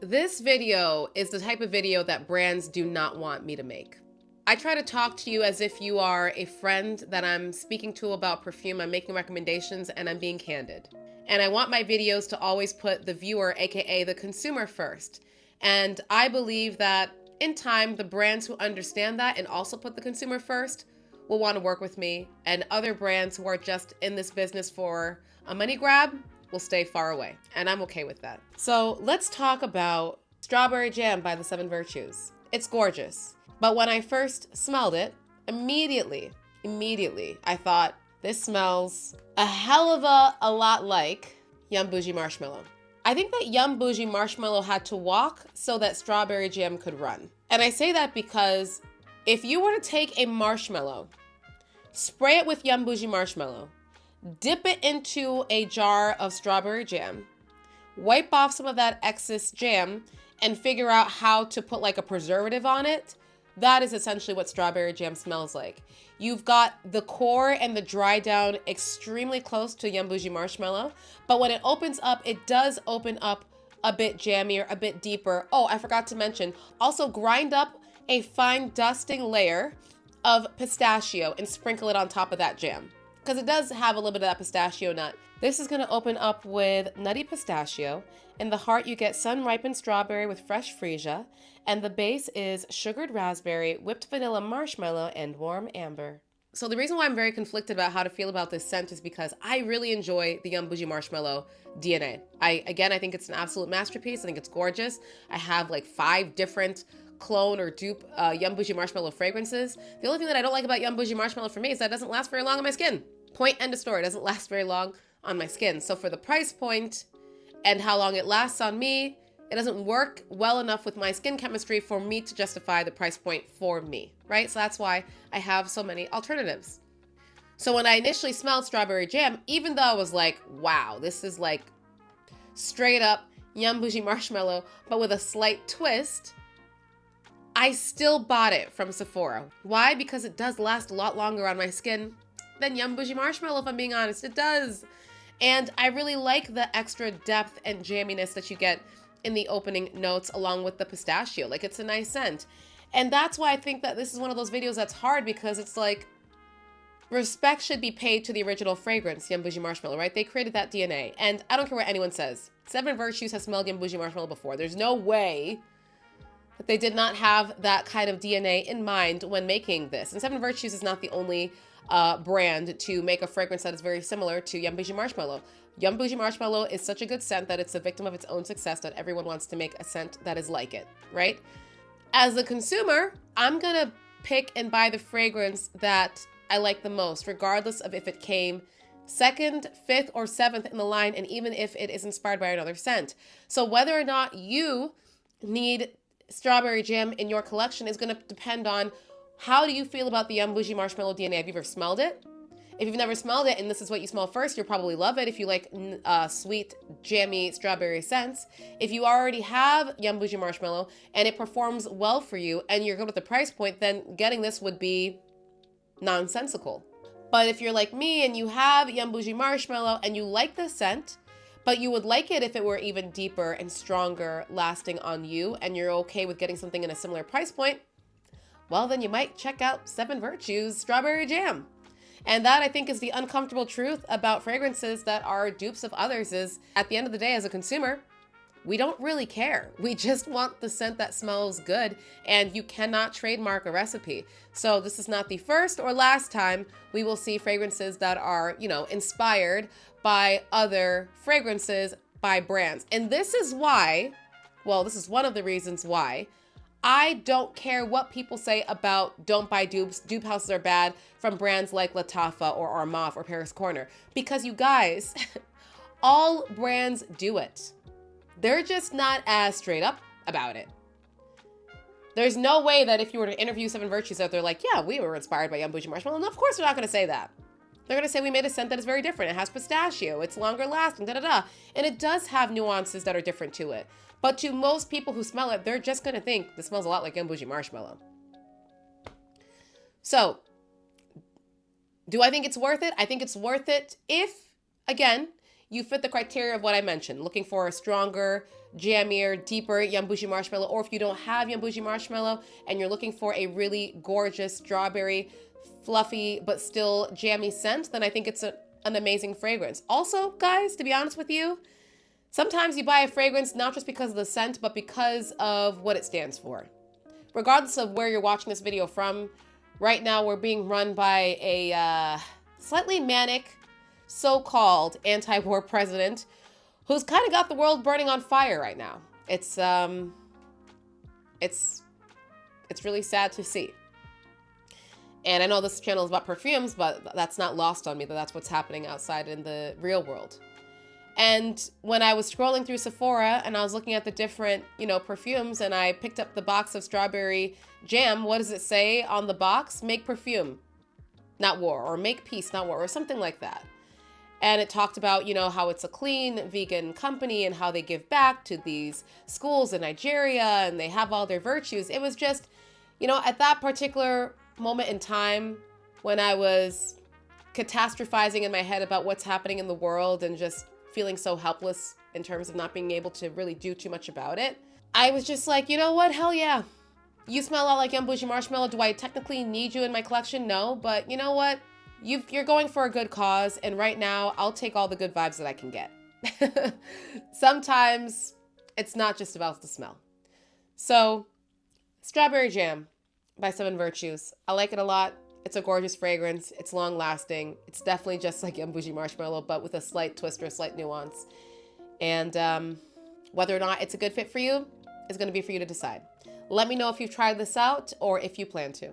This video is the type of video that brands do not want me to make. I try to talk to you as if you are a friend that I'm speaking to about perfume. I'm making recommendations and I'm being candid. And I want my videos to always put the viewer, aka the consumer, first. And I believe that in time, the brands who understand that and also put the consumer first will want to work with me. And other brands who are just in this business for a money grab will stay far away. And I'm okay with that. So let's talk about Strawberry Jam by the Seven Virtues. It's gorgeous. But when I first smelled it, immediately, I thought, this smells a hell of a lot like Yum Boujee Marshmallow. I think that Yum Boujee Marshmallow had to walk so that Strawberry Jam could run. And I say that because if you were to take a marshmallow, spray it with Yum Boujee Marshmallow, dip it into a jar of strawberry jam, wipe off some of that excess jam, and figure out how to put like a preservative on it, that is essentially what strawberry jam smells like. You've got the core and the dry down extremely close to Yum Boujee Marshmallow, but when it opens up, it does open up a bit jammier, a bit deeper. Oh, I forgot to mention, also grind up a fine dusting layer of pistachio and sprinkle it on top of that jam, because it does have a little bit of that pistachio nut. This is gonna open up with nutty pistachio. In the heart, you get sun-ripened strawberry with fresh freesia, and the base is sugared raspberry, whipped vanilla marshmallow, and warm amber. So the reason why I'm very conflicted about how to feel about this scent is because I really enjoy the Yum Boujee Marshmallow DNA. I think it's an absolute masterpiece. I think it's gorgeous. I have like 5 different clone or dupe Yum Boujee Marshmallow fragrances. The only thing that I don't like about Yum Boujee Marshmallow for me is that it doesn't last very long on my skin. Point, end of story. It doesn't last very long on my skin. So for the price point and how long it lasts on me, it doesn't work well enough with my skin chemistry for me to justify the price point for me, right? So that's why I have so many alternatives. So when I initially smelled Strawberry Jam, even though I was like, wow, this is like straight up Yum Boujee Marshmallow, but with a slight twist, I still bought it from Sephora. Why? Because it does last a lot longer on my skin than Yum Boujee Marshmallow, if I'm being honest. It does. And I really like the extra depth and jamminess that you get in the opening notes along with the pistachio. Like, it's a nice scent. And that's why I think that this is one of those videos that's hard, because it's like, respect should be paid to the original fragrance, Yum Boujee Marshmallow, right? They created that DNA. And I don't care what anyone says. Seven Virtues has smelled Yum Boujee Marshmallow before. There's no way that they did not have that kind of DNA in mind when making this. And Seven Virtues is not the only brand to make a fragrance that is very similar to Yum Boujee Marshmallow. Yum Boujee Marshmallow is such a good scent that it's a victim of its own success, that everyone wants to make a scent that is like it, right? As a consumer, I'm gonna pick and buy the fragrance that I like the most, regardless of if it came 2nd, 5th, or 7th in the line, and even if it is inspired by another scent. So whether or not you need Strawberry Jam in your collection is gonna depend on how do you feel about the Yum Boujee Marshmallow DNA. Have you ever smelled it? If you've never smelled it and this is what you smell first, you'll probably love it if you like sweet, jammy strawberry scents. If you already have Yum Boujee Marshmallow and it performs well for you and you're good with the price point, then getting this would be nonsensical. But if you're like me and you have Yum Boujee Marshmallow and you like the scent, but you would like it if it were even deeper and stronger lasting on you, and you're okay with getting something in a similar price point, well, then you might check out Seven Virtues Strawberry Jam. And that, I think, is the uncomfortable truth about fragrances that are dupes of others, is at the end of the day, as a consumer, we don't really care. We just want the scent that smells good, and you cannot trademark a recipe. So this is not the first or last time we will see fragrances that are, inspired by other fragrances by brands. And this is why, this is one of the reasons why I don't care what people say about don't buy dupes. Dupe houses are bad from brands like Lattafa or Armaf or Paris Corner. Because you guys, all brands do it. They're just not as straight up about it. There's no way that if you were to interview Seven Virtues that they're like, yeah, we were inspired by Yum Boujee Marshmallow. And of course they're not going to say that. They're going to say we made a scent that is very different. It has pistachio. It's longer lasting, da-da-da. And it does have nuances that are different to it. But to most people who smell it, they're just going to think this smells a lot like Yum Boujee Marshmallow. So, do I think it's worth it? I think it's worth it if, again, you fit the criteria of what I mentioned, looking for a stronger, jammier, deeper Yum Boujee Marshmallow, or if you don't have Yum Boujee Marshmallow and you're looking for a really gorgeous strawberry, fluffy, but still jammy scent, then I think it's an amazing fragrance. Also, guys, to be honest with you, sometimes you buy a fragrance not just because of the scent, but because of what it stands for. Regardless of where you're watching this video from, right now we're being run by a slightly manic, so-called anti-war president who's kind of got the world burning on fire right now. It's really sad to see. And I know this channel is about perfumes, but that's not lost on me that that's what's happening outside in the real world. And when I was scrolling through Sephora and I was looking at the different, perfumes, and I picked up the box of strawberry jam, what does it say on the box? Make perfume, not war, or make peace, not war, or something like that. And it talked about, how it's a clean vegan company and how they give back to these schools in Nigeria and they have all their virtues. It was just, at that particular moment in time when I was catastrophizing in my head about what's happening in the world and just feeling so helpless in terms of not being able to really do too much about it, I was just like, you know what? Hell yeah. You smell a lot like Yum Boujee Marshmallow. Do I technically need you in my collection? No, but you know what? You're going for a good cause, and right now, I'll take all the good vibes that I can get. Sometimes, it's not just about the smell. So, Strawberry Jam by 7 Virtues. I like it a lot. It's a gorgeous fragrance. It's long-lasting. It's definitely just like Yum Boujee Marshmallow, but with a slight twist or a slight nuance. And whether or not it's a good fit for you is going to be for you to decide. Let me know if you've tried this out or if you plan to.